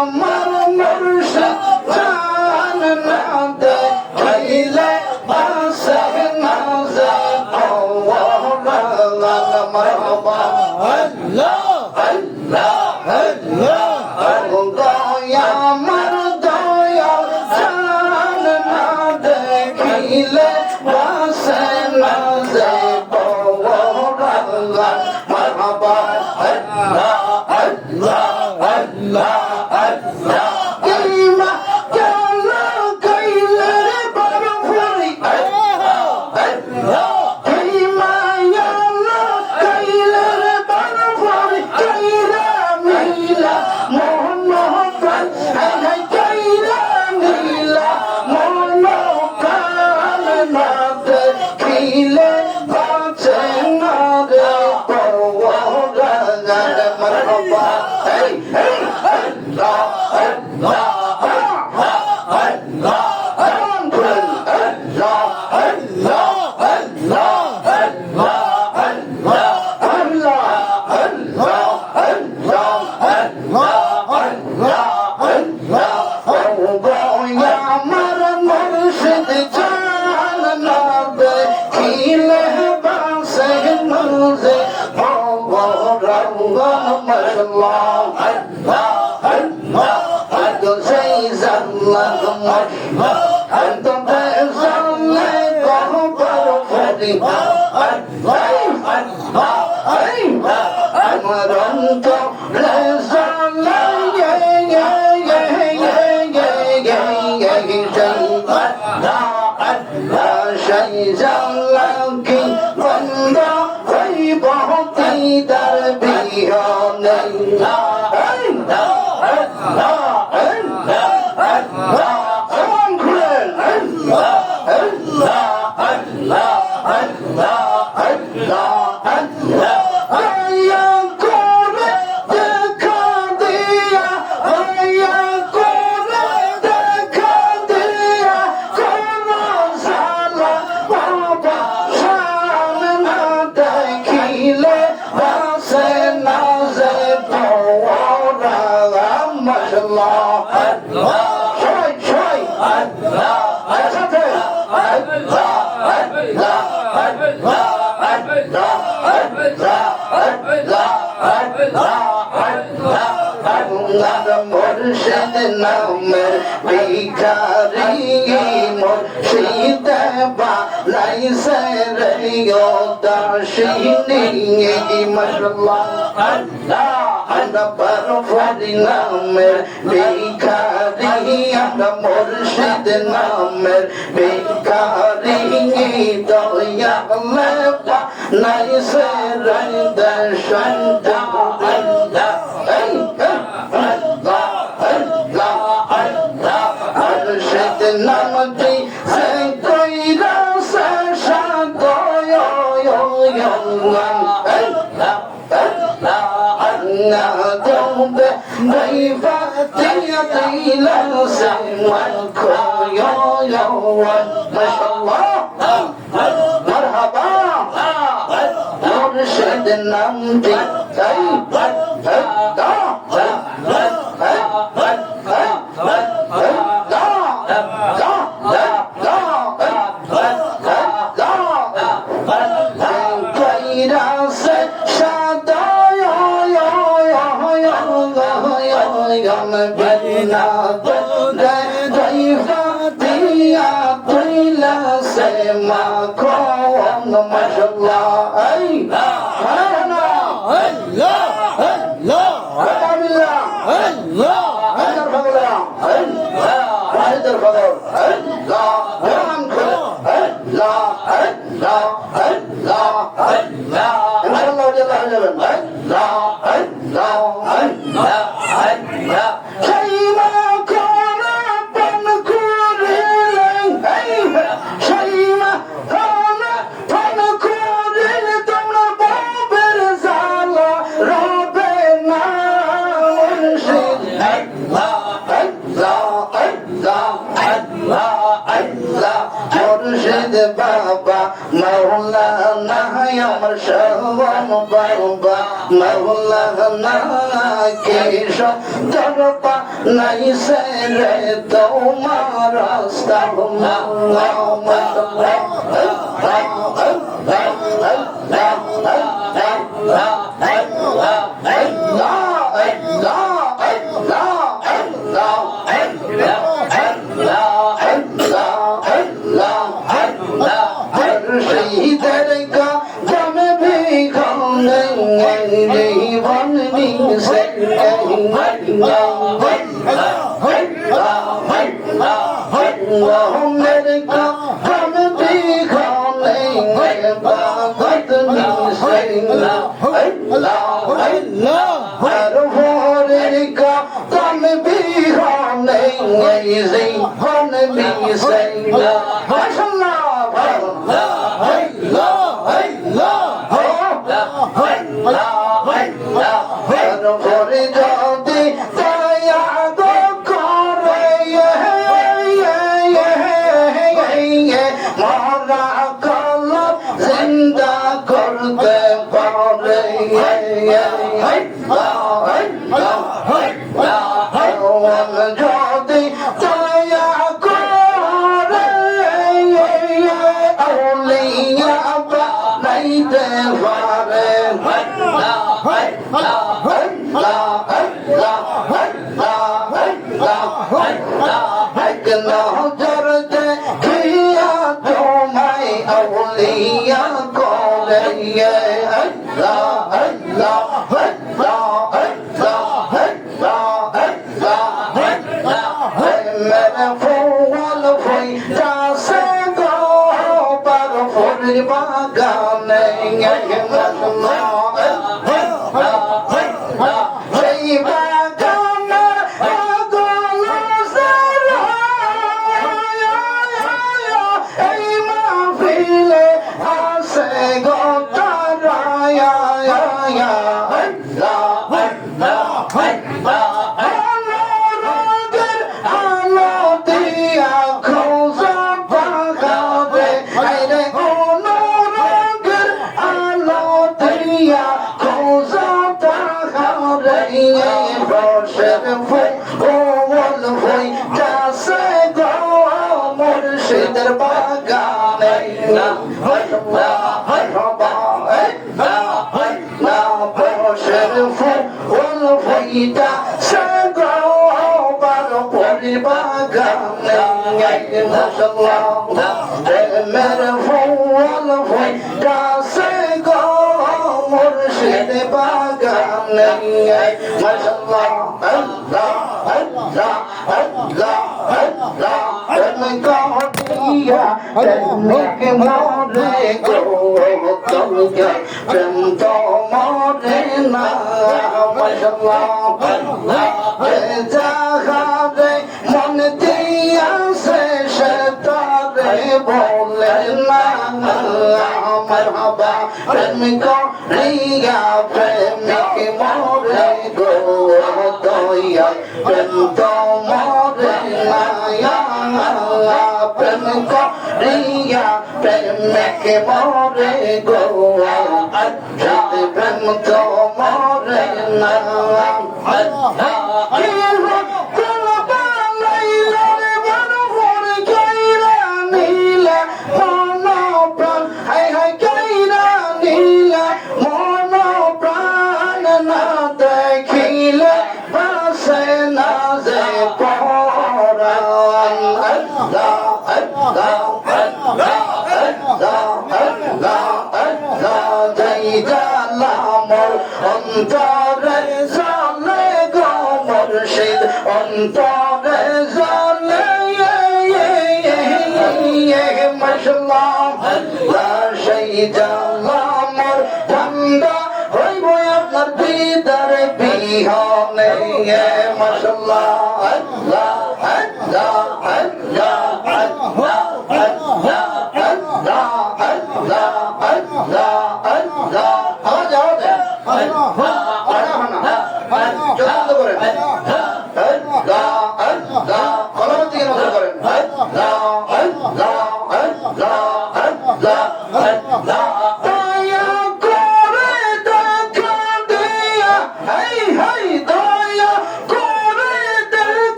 আমার মুর্শিদ জান না দেখিলে বাসে না যায় মারহাবা আল্লাহ আল্লাহ আল্লাহ আমার দয়াল জান না দেখিলে বাসে না যায় মারহাবা আল্লাহ আল্লাহ আল্লাহ আল্লাহ কিমা কেন কইলে বরফরি আল্লাহ কিমা কেন কইলে বরফরি কইরা মিলা মোহন প্রাণ হাই কইরা মিলা মোহন প্রাণ না দেখিলে বাঁচে না রে পওরা মারহাবা hey hey Allah Allah Allah মুর্শিদ নামের ভিখারি মুর্শিদ বানাইছে রে ও দাসিনী মাশাআল্লাহ আল্লাহ আমরা বরফরি নামের ভিখারি আমরা মুর্শিদ নামের ভিখারি দয়ালে বানাইছে রে দাসিনী আল্লাহ নামটি সে কইরা সে সাদয় না দমবে দইবা দিয়া দিলা সে মান খোয় মাশাআল্লাহ মারহাবা মুর্শিদ নামটি তাই শবন বাবা মৌলানা কেশব দরবা নাই সে রে তোমার রাস্তা لا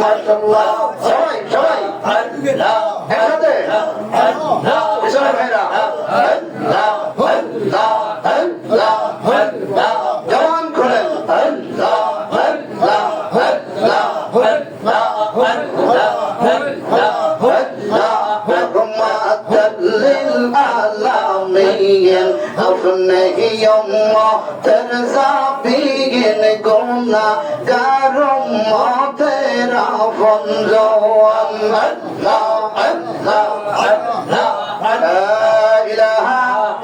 মাশাআল্লাহ সবাই সবাই আল্লাহ একসাথে ইসলাম ভাইরা আল্লাহ আল্লাহ আল্লাহ আল্লাহ জবান খুলেন আল্লাহ আল্লাহ আল্লাহ আল্লাহ আল্লাহ আল্লাহ رحمة للعالمين أفنه يوم ترزا بين قلنا كرم ترى فنزوان الله الله الله لا إله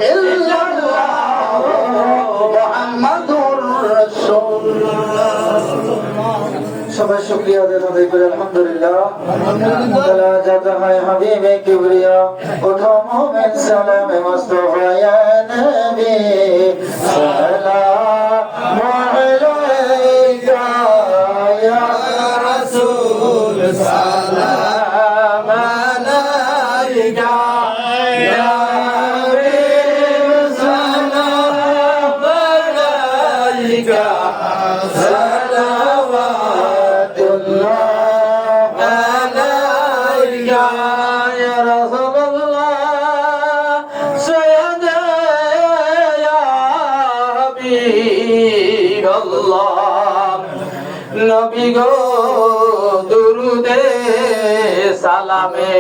إلا الله محمد رسول সবাই শুকরিয়া আদায় করে আলহামদুলিল্লাহ তাআলা জাতা হয় হাবিবে কিবরিয়া প্রথম মুমিন সালামে মুস্তাফা ইয়া নবী সালামু আলাইকা ইয়া রাসূল সালাম আলাইকা ইয়া হাবিব সালাম আলাইকা নবী গো দুরুদে সালামে